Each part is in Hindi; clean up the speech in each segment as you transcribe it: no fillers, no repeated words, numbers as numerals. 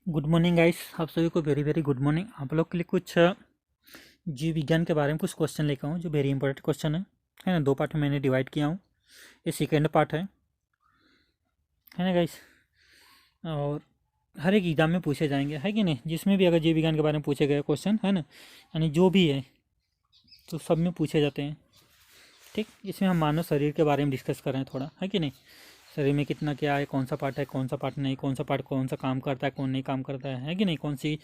गुड मॉर्निंग गाइस, आप सभी को वेरी वेरी गुड मॉर्निंग। आप लोग के लिए कुछ जीव विज्ञान के बारे में कुछ क्वेश्चन लेकर आऊँ जो वेरी इंपॉर्टेंट क्वेश्चन है ना। दो पार्ट में मैंने डिवाइड किया हूँ। ये सेकेंड पार्ट है ना गाइस। और हर एक एग्जाम में पूछे जाएंगे, है कि नहीं। जिसमें भी अगर जीव विज्ञान के बारे में पूछे गए क्वेश्चन है ना, यानी जो भी है तो सब में पूछे जाते हैं। ठीक, इसमें हम मानव शरीर के बारे में डिस्कस कर रहे हैं थोड़ा, है कि नहीं। शरीर में कितना क्या है, कौन सा पार्ट है, कौन सा पार्ट नहीं, कौन सा पार्ट कौन सा काम करता है, कौन नहीं काम करता है कि नहीं। कौन सी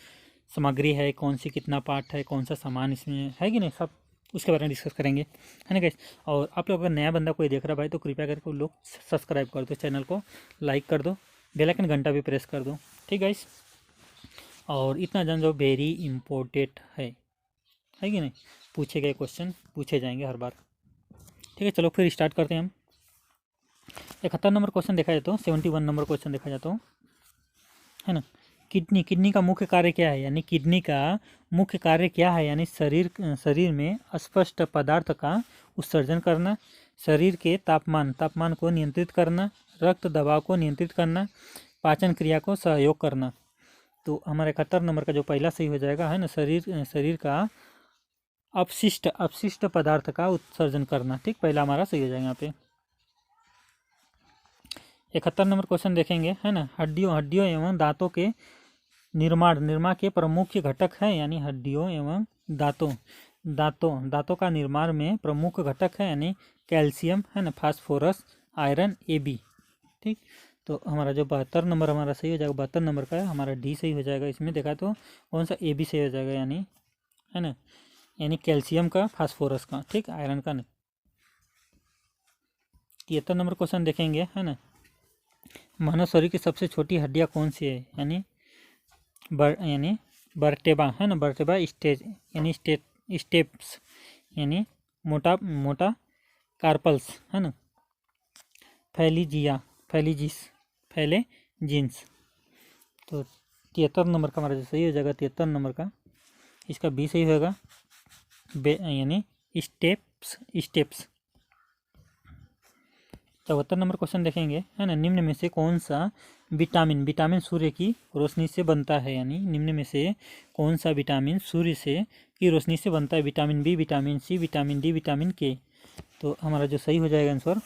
सामग्री है, कौन सी कितना पार्ट है, कौन सा सामान इसमें है कि नहीं, सब उसके बारे में डिस्कस करेंगे, है ना गाइस। और आप लोग अगर नया बंदा कोई देख रहा है भाई, तो कृपया करके लोग सब्सक्राइब कर दो, चैनल को लाइक कर दो, बेल आइकन घंटा भी प्रेस कर दो, ठीक गाइस। और इतना जान जो वेरी इम्पोर्टेंट है कि नहीं। पूछे गए क्वेश्चन पूछे जाएंगे हर बार। ठीक है, चलो फिर स्टार्ट करते हैं हम। 71 नंबर क्वेश्चन देखा जाए तो 71 नंबर क्वेश्चन देखा जाता है ना। किडनी का मुख्य कार्य क्या है, यानी किडनी का मुख्य कार्य क्या है, यानी शरीर में अस्पष्ट पदार्थ का उत्सर्जन करना, शरीर के तापमान को नियंत्रित करना, रक्त दबाव को नियंत्रित करना, पाचन क्रिया को सहयोग करना। तो हमारे 71 नंबर का जो पहला सही हो जाएगा है ना, शरीर का अपशिष्ट पदार्थ का उत्सर्जन करना। ठीक, पहला हमारा सही हो जाएगा यहाँ पे। 71 नंबर क्वेश्चन देखेंगे, है ना। हड्डियों एवं दांतों के निर्माण के प्रमुख घटक है, यानी हड्डियों एवं दांतों का निर्माण में प्रमुख घटक है, यानी कैल्शियम, है ना, फास्फोरस, आयरन, AB। ठीक, तो हमारा जो 72 नंबर हमारा सही हो जाएगा, 72 नंबर का है हमारा डी सही हो जाएगा। इसमें देखा तो कौन सा AB सही हो जाएगा, यानी है ना, यानी कैल्शियम का, फास्फोरस का, ठीक, आयरन का नहीं। 73 नंबर क्वेश्चन देखेंगे, है ना। मानव शरीर की सबसे छोटी हड्डियाँ कौन सी है, यानी बर्टेबा, है ना, बर्टेबा स्टेज, यानी स्टेप्स, यानी मोटा कार्पल्स, है ना, फैलीजिस, फैलेजिन्स। तो 73 नंबर का हमारा जो सही हो जाएगा, 73 नंबर का इसका बी सही होगा, यानी स्टेप्स। 74 नंबर क्वेश्चन देखेंगे, है ना। निम्न में से कौन सा विटामिन सूर्य की रोशनी से बनता है, यानी निम्न में से कौन सा विटामिन सूर्य की रोशनी से बनता है। Vitamin B, vitamin C, vitamin D, vitamin K. तो हमारा जो सही हो जाएगा आंसर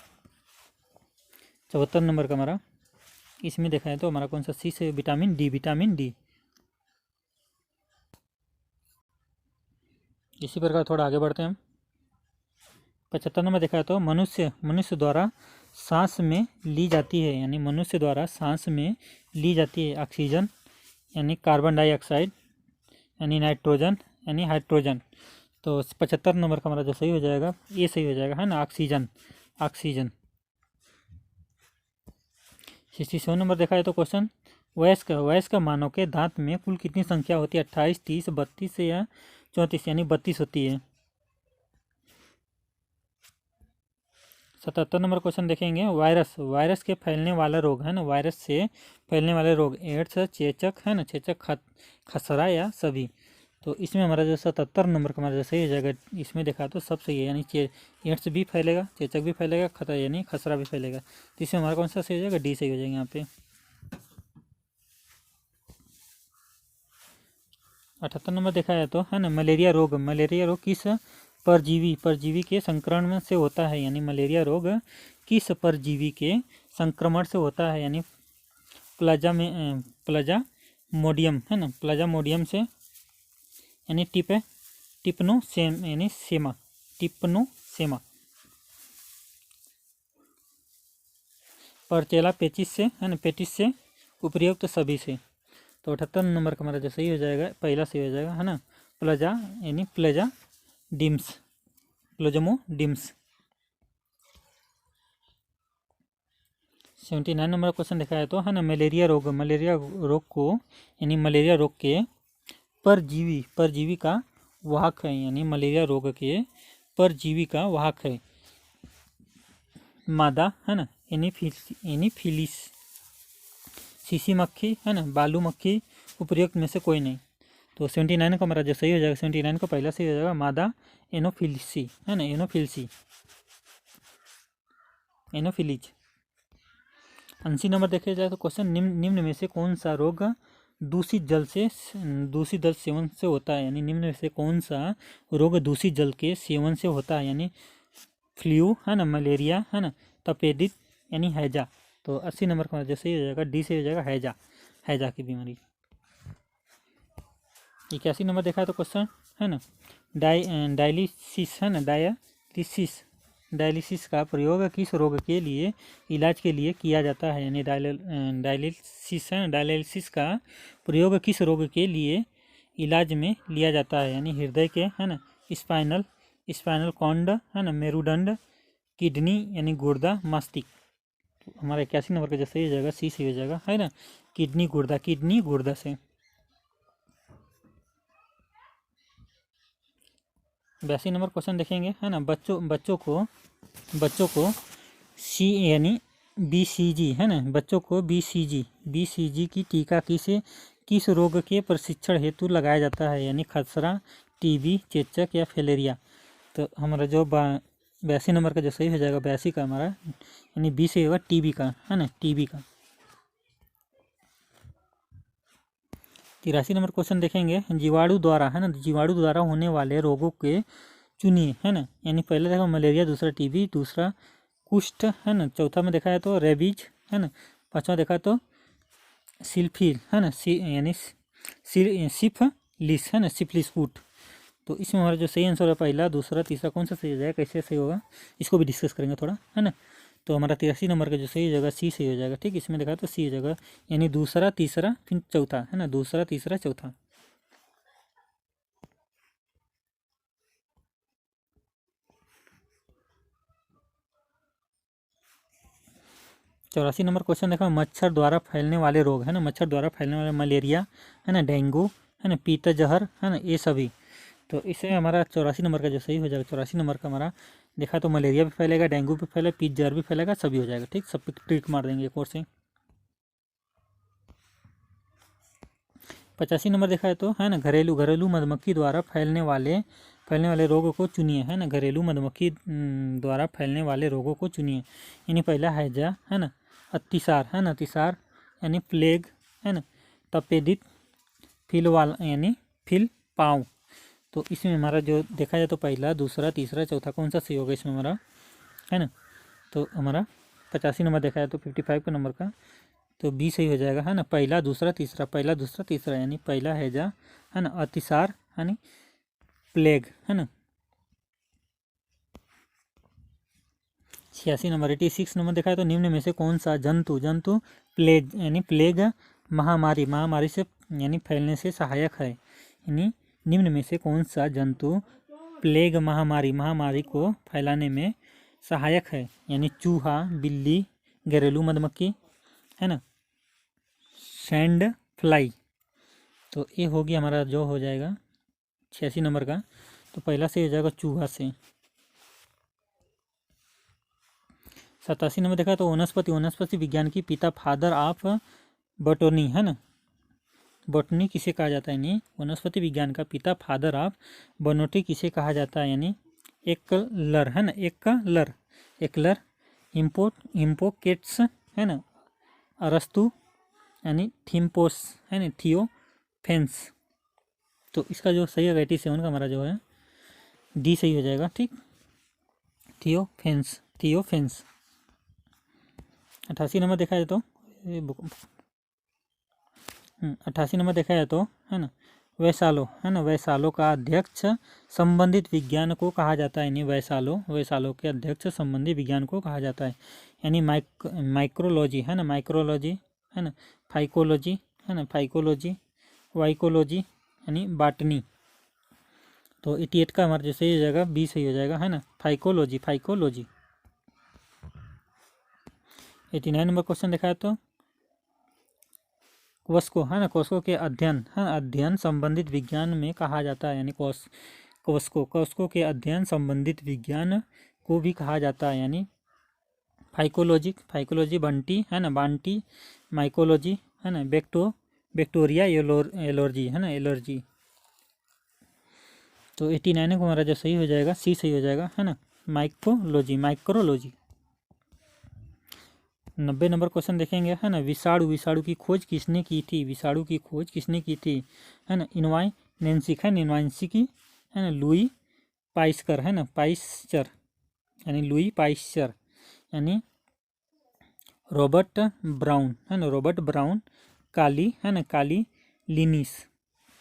74 नंबर का हमारा इसमें देखा है तो हमारा कौन सा सी से, विटामिन डी। इसी प्रकार थोड़ा आगे बढ़ते हैं हम। 75 नंबर देखा है तो मनुष्य द्वारा सांस में ली जाती है, यानी मनुष्य द्वारा सांस में ली जाती है ऑक्सीजन, यानी कार्बन डाइऑक्साइड, यानी नाइट्रोजन, यानी हाइड्रोजन। तो 75 नंबर का हमारा जो सही हो जाएगा ये सही हो जाएगा, है ना, ऑक्सीजन। 67 नंबर देखा है तो क्वेश्चन, वयस्क मानव के दांत में कुल कितनी संख्या होती है। 28, 30, 32 या 34, यानी 32 होती है। 77 नंबर क्वेश्चन देखेंगे, वायरस के फैलने वाला रोग, है ना, वायरस से फैलने वाले रोग, एड्स, चेचक, है ना, चेचक, खसरा या सभी। तो इसमें हमारा जो 77 नंबर का हमारा जो सही हो जाएगा, इसमें देखा तो सब सही है, यानी एड्स भी फैलेगा, चेचक भी फैलेगा, खतरा यानी खसरा भी फैलेगा। तो इसमें हमारा कौन सा सही हो जाएगा, डी सही हो जाएगा यहाँ पे। 78 नंबर देखा है तो, है ना, मलेरिया रोग किस परजीवी के संक्रमण से होता है, यानी मलेरिया रोग किस परजीवी के संक्रमण से होता है, यानी प्लाज्मोडियम, है ना, प्लाज्मोडियम से, यानी टिप्नोसेमा, परचेला पेचिस से, है ना, पेटिस से, उपयुक्त सभी से। तो 78 नंबर का हमारा जो सही हो जाएगा, पहला सही हो जाएगा, है ना, यानी प्लाज्मोडिम्स। 79 नंबर क्वेश्चन देखा है तो, है ना, मलेरिया रोग को, यानी मलेरिया रोग के परजीवी का वाहक है, यानी मलेरिया रोग के परजीवी का वाहक है मादा, है ना, एनीफिलिस, सीसी मक्खी, है ना, बालू मक्खी, उपयुक्त में से कोई नहीं। तो 79 का हमारा जो सही हो जाएगा, 79 का पहला सही हो जाएगा, मादा एनोफिलिसी, है ना, एनोफिलीज। 80 नंबर देखे जाए तो क्वेश्चन, निम्न में से कौन सा रोग दूषित जल सेवन से होता है, यानी निम्न में से कौन सा रोग दूषित जल के सेवन से होता है, यानी फ्लू है ना, मलेरिया है ना, तपेदिक यानी हैजा। तो 80 नंबर का जैसे ही हो जाएगा डी से हो जाएगा हैजा, हैजा की बीमारी। 81 नंबर देखा है तो क्वेश्चन है ना, डायलिसिस है ना, डायलिसिस का प्रयोग किस रोग के लिए इलाज के लिए किया जाता है, यानी डायलिसिस है ना, डायलिसिस का प्रयोग किस रोग के लिए इलाज में लिया जाता है, यानी हृदय के है ना, स्पाइनल कॉर्ड है ना, मेरुदंड, किडनी यानी गुर्दा, मस्तिष्क। तो हमारा 81 नंबर का जैसे ही हो जाएगा सी से हो जाएगा है ना, किडनी गुर्दा से। 82 नंबर क्वेश्चन देखेंगे है ना, बच्चों को सी यानी BCG है ना, बच्चों को BCG की टीका किस रोग के प्रशिक्षण हेतु लगाया जाता है, यानी खसरा, TB, चेचक या फैलेरिया। तो हमारा जो 82 नंबर का जो सही हो जाएगा 82 का हमारा, यानी बी से होगा TB का है ना, TB का। 83 नंबर क्वेश्चन देखेंगे, जीवाणु द्वारा है ना, जीवाणु द्वारा होने वाले रोगों के चुनिए है ना, यानी पहले देखा मलेरिया, दूसरा TB, दूसरा कुष्ठ है ना, चौथा में देखा है तो रेबीज है ना, पांचवा देखा तो सिल्फिल है ना, यानी सिफलिस है ना, सिफलिस फूट। तो इसमें हमारा जो सही आंसर है पहला, दूसरा, तीसरा कौन सा सही हो जाएगा, कैसे सही होगा इसको भी डिस्कस करेंगे थोड़ा है ना। तो हमारा 83 नंबर का जो सही हो जाएगा सी सही हो जाएगा। ठीक, इसमें देखा तो सी हो जाएगा, यानी दूसरा, तीसरा, फिर चौथा है ना, दूसरा, तीसरा, चौथा। 84 नंबर क्वेश्चन देखा, मच्छर द्वारा फैलने वाले रोग है ना, मच्छर द्वारा फैलने वाले मलेरिया है ना, डेंगू है ना, पीतजहर है ना, ये सभी। तो इससे हमारा 84 नंबर का जो सही हो जाएगा, 84 नंबर का हमारा देखा तो मलेरिया भी फैलेगा, डेंगू भी फैलेगा, पीतजहर भी फैलेगा, सभी हो जाएगा। ठीक, सब पे टिक मार देंगे एक और से। 85 नंबर देखा है तो है ना, घरेलू मधुमक्खी द्वारा फैलने वाले रोगों को चुनिए है ना, घरेलू मधुमक्खी द्वारा फैलने वाले रोगों को चुनिए, यानी पहला हैजा है ना, अतिसार है ना, अतिसार यानी प्लेग है ना, तपेदिक, फिलवाल यानी फिल पाँव। तो इसमें हमारा जो देखा जाए तो पहला, दूसरा, तीसरा, चौथा कौन सा सही होगा इसमें हमारा है ना। तो हमारा 85 नंबर देखा जाए तो 55 का नंबर का तो बी सही हो जाएगा है ना, पहला, दूसरा, तीसरा, पहला, दूसरा, तीसरा, यानी पहला हैजा है ना, अतिसार यानी प्लेग है ना। 86 नंबर 86 नंबर देखा है तो निम्न में से कौन सा जंतु प्लेग यानी प्लेग महामारी से यानी फैलने से सहायक है, यानी निम्न में से कौन सा जंतु प्लेग महामारी को फैलाने में सहायक है, यानी चूहा, बिल्ली, घरेलू मधुमक्खी है ना, सैंड फ्लाई। तो ये हो गया हमारा जो हो जाएगा 86 नंबर का, तो पहला से हो जाएगा चूहा से। 87 नंबर देखा तो वनस्पति विज्ञान की पिता, फादर ऑफ बॉटनी है ना, बॉटनी किसे कहा जाता है, यानी वनस्पति विज्ञान का पिता, फादर ऑफ बॉटनी किसे कहा जाता है, यानी एकलर है ना, एकलर हिम्पोकेट्स है ना, अरस्तु यानी थिम्पोस है ना, थियोफेंस। तो इसका जो सही है 87 का हमारा जो है डी सही हो जाएगा। ठीक, थियोफेंस। 88 नंबर देखा जाए तो 88 नंबर देखा जाए तो है ना, वैसालो है ना, वैसालो का अध्यक्ष संबंधित विज्ञान को कहा जाता है, यानी वैसालो के अध्यक्ष संबंधित विज्ञान को कहा जाता है, यानी माइक्रोलॉजी है ना, माइक्रोलॉजी है ना, फाइकोलॉजी है ना, वाइकोलॉजी यानी बाटनी। तो 88 का हमारा जो सही हो जाएगा बी सही हो जाएगा है ना, फाइकोलॉजी। 89 नंबर क्वेश्चन देखा है तो कोस्को है ना, कोस्को के अध्ययन संबंधित विज्ञान में कहा जाता है, यानी कोस्को के अध्ययन संबंधित विज्ञान को भी कहा जाता है, यानी फाइकोलॉजी बंटी है ना, बांटी, माइकोलॉजी है ना, बैक्टीरिया एलर्जी है ना, एलर्जी। तो 89 को हमारा जो सही हो जाएगा सी सही हो जाएगा है ना, माइक्रोलॉजी। 90 नंबर क्वेश्चन देखेंगे, है ना। विषाणु, विषाणु की खोज किसने की थी? विषाणु की खोज किसने की थी? है ना, इनवाइनेंसिक, है ना, इनवाइनेंसिक, है ना, लुई पाइस्कर, है ना, पाइस्चर, यानी लुई पाइस्चर, यानी रॉबर्ट ब्राउन, है ना, रॉबर्ट ब्राउन, काली, है ना, काली लिनिस।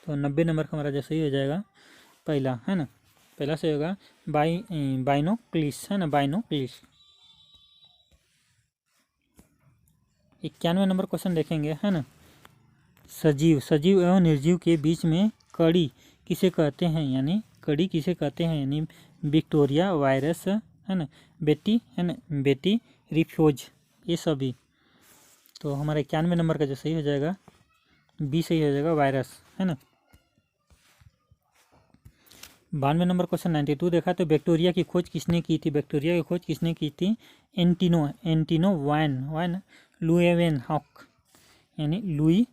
तो 90 नंबर का हमारा जो सही हो जाएगा पहला, है ना, पहला सही होगा बाइनोक्लिस, है ना, बाइनोक्लिस। 91 नंबर क्वेश्चन देखेंगे, है ना। सजीव, सजीव एवं निर्जीव के बीच में कड़ी किसे कहते हैं? यानी कड़ी किसे कहते हैं? यानी बैक्टीरिया, वायरस, है ना, बेटी, है ना, बेटी रिफ्यूज, ये सभी। तो हमारा 91 नंबर का जो सही हो जाएगा बी सही हो जाएगा, वायरस, है ना। 92 नंबर क्वेश्चन 92 देखा तो बैक्टीरिया की खोज किसने की थी? बैक्टीरिया की खोज किसने की थी? एंटिनो वाइन लुएवेनहॉक, यानी लुई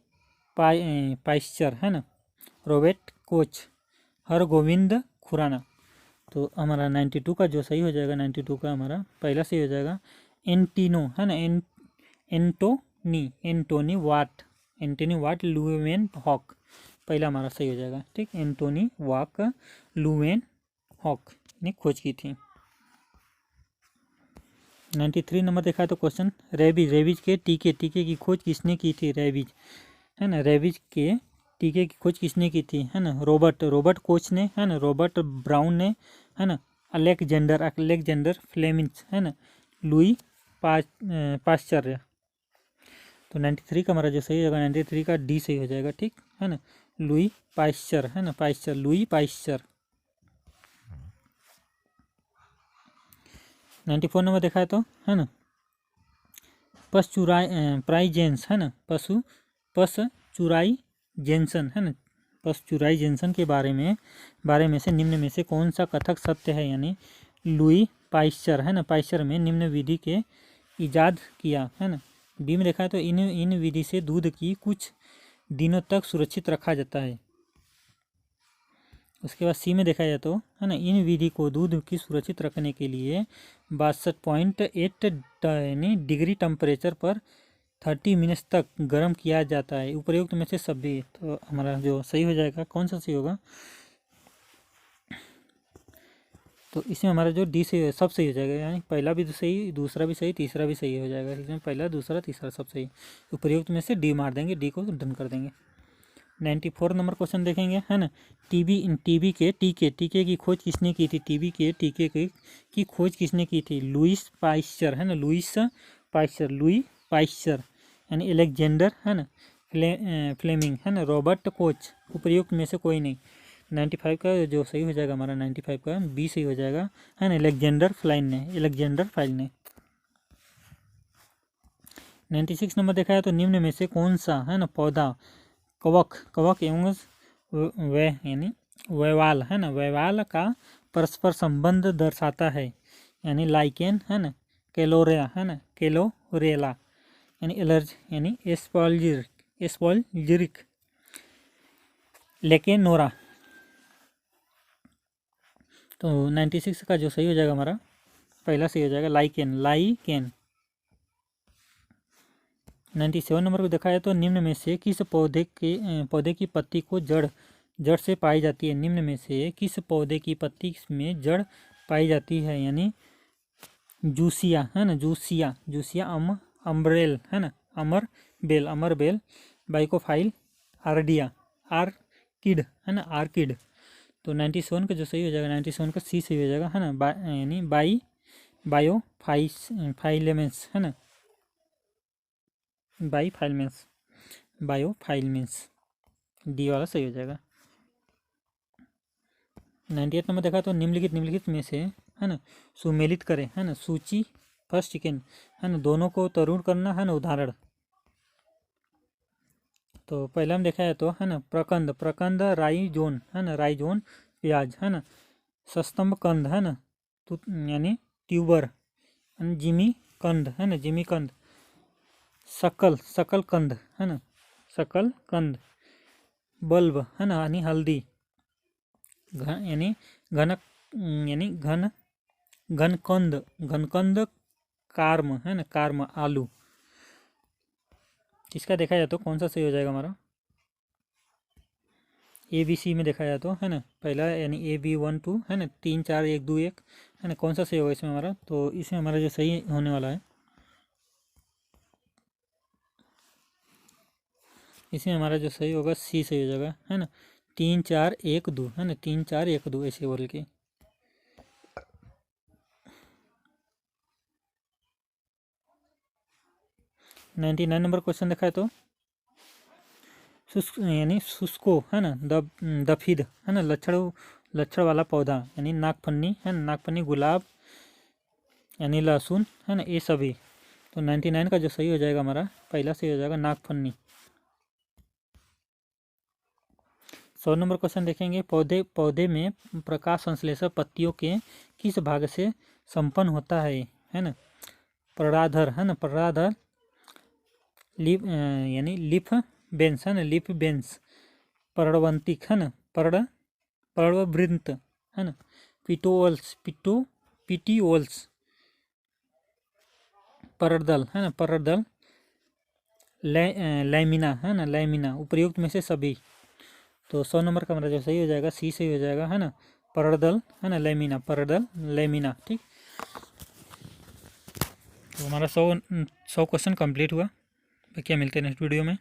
पाइस्चर, है ना, रॉबर्ट कोच, हरगोविंद खुराना। तो हमारा 92 का जो सही हो जाएगा, 92 का हमारा पहला सही हो जाएगा एंटिनो, है ना, एंटोनी वाट लुवेनहॉक, पहला हमारा सही हो जाएगा। ठीक, एंटोनी वाक लुवेनहॉक ने खोज की थी। 93 नंबर देखा है तो क्वेश्चन रेबीज के टीके की खोज किसने की थी? रेबीज, है ना, रेबीज के टीके की खोज किसने की थी? है ना, रॉबर्ट कोच ने, है ना, रॉबर्ट ब्राउन ने, है ना, अलेक्जेंडर फ्लेमिंग, है ना, लुई पाश्चर। तो 93 का हमारा जो सही होगा 93 का डी सही हो जाएगा। ठीक, है ना, लुई पाश्चर, है ना, पाश्चर, लुई पाश्चर। 94 नंबर देखा है तो, है ना, प्राइजेंस, है ना, पसचुराई जेंसन, है ना, पसचुराई जेंसन के बारे में से निम्न में से कौन सा कथक सत्य है? यानी लुई पाश्चर, है ना, पाश्चर में निम्न विधि के इजाद किया, है ना। बी में देखा है तो इन विधि से दूध की कुछ दिनों तक सुरक्षित रखा जाता है। उसके बाद सी में देखा जाए तो, है ना, इन विधि को दूध की सुरक्षित रखने के लिए 62.8 यानी डिग्री टेम्परेचर पर 30 मिनट्स तक गर्म किया जाता है। उपयुक्त में से सभी। तो हमारा जो सही हो जाएगा, कौन सा सही होगा? तो इसमें हमारा जो डी से सब सही हो जाएगा, यानी पहला भी सही, दूसरा भी सही, तीसरा भी सही हो जाएगा। इसमें पहला, दूसरा, तीसरा सब सही। उपयुक्त में से डी मार देंगे, डी को डन कर देंगे। 94 नंबर क्वेश्चन देखेंगे, है ना। टीबी के टीके की खोज किसने की थी? टीबी के टीके की खोज किसने की थी? लुईस पाश्चर, है ना, लुई पाश्चर, यानी एलेक्जेंडर, है ना, फ्लेमिंग, है ना, रॉबर्ट कोच। उपयुक्त में से कोई नहीं। 95 का जो सही हो जाएगा हमारा 95 का बी सही हो जाएगा, है ना, एलेक्जेंडर फाइल ने। 96 नंबर देखा है तो निम्न में से कौन सा, है ना, पौधा कवक एवं यानी वैवाल, है ना, वैवाल का परस्पर संबंध दर्शाता है? यानी लाइकेन, है ना, कैलोरिया, है ना, कैलोरेला, यानी एलर्जी, यानी एस्पॉल्जिरिक लेकेनोरा। तो 96 का जो सही हो जाएगा हमारा पहला सही हो जाएगा लाइकेन। 97 नंबर को देखा है तो निम्न में से किस पौधे की पत्ती को जड़ से पाई जाती है? निम्न में से किस पौधे की पत्ती में जड़ पाई जाती है? यानी जूसिया, है ना, जूसिया अम्ब्रेल, है ना, अमरबेल, बाइकोफाइल आर्किड, है ना, आर्किड। तो 97 का जो सही हो जाएगा 97 का सी सही हो जाएगा, है ना, यानी बायोफाइलेमेंस, है ना, बायोफाइलमेंस, डी वाला सही हो जाएगा। 98 नंबर देखा तो निम्नलिखित में से, है ना, सुमेलित करें, है ना, सूची फर्स्ट चिकन, है ना, दोनों को तरुण करना, है ना, उदाहरण। तो पहला में देखा है तो, है ना, प्रकंद राईजोन, है ना, राईजोन प्याज, है ना, सस्तंभ कंद, है ना, यानी ट्यूबर, जिमी कंद, है ना, जिमी कंद, सकल कंद, है ना, सकल कंद, बल्ब, है ना, यानी हल्दी, यानी घनकंद कार्म, है ना, कार्म आलू। इसका देखा जाए तो कौन सा सही हो जाएगा हमारा, ए बी सी में देखा जाए तो, है ना, पहला यानी ए बी 1 2, है ना, 3 4 1 2 1, है ना, कौन सा सही होगा इसमें हमारा, तो इसमें हमारा जो सही होने वाला है, इसमें हमारा जो सही होगा सी सही हो जाएगा, है ना, 3 4 1 2, है ना, 3 4 1 2 ऐसे बोल के। 99 नंबर क्वेश्चन देखा है तो शुष्क यानी शुष्को, है ना, दफिद, है ना, लक्षण वाला पौधा यानी नागफनी, है ना, नागफनी, गुलाब यानी लहसुन, है ना, ये सभी। तो 99 का जो सही हो जाएगा हमारा पहला सही हो जाएगा नागफनी। 100 नंबर क्वेश्चन देखेंगे, पौधे में प्रकाश संश्लेषण पत्तियों के किस भाग से संपन्न होता है ना, पर्णाधार, है ना, पर्णाधार, यानी लीफ बेंस, है ना, लीफ बेंस, पर्णवंतिक, है ना, पर्णवृंत, है ना, पिटिओल्स, पर्णदल, है ना, पर्णदल, लैमिना, है ना, लैमिना, उपयुक्त में से सभी। तो 100 नंबर का हमारा जो सही हो जाएगा सी सही हो जाएगा, है ना, पर्णदल, है ना, लैमिना, पर्णदल, लैमिना। ठीक, तो हमारा 100 क्वेश्चन कंप्लीट हुआ। बाकी मिलते हैं नेक्स्ट वीडियो में।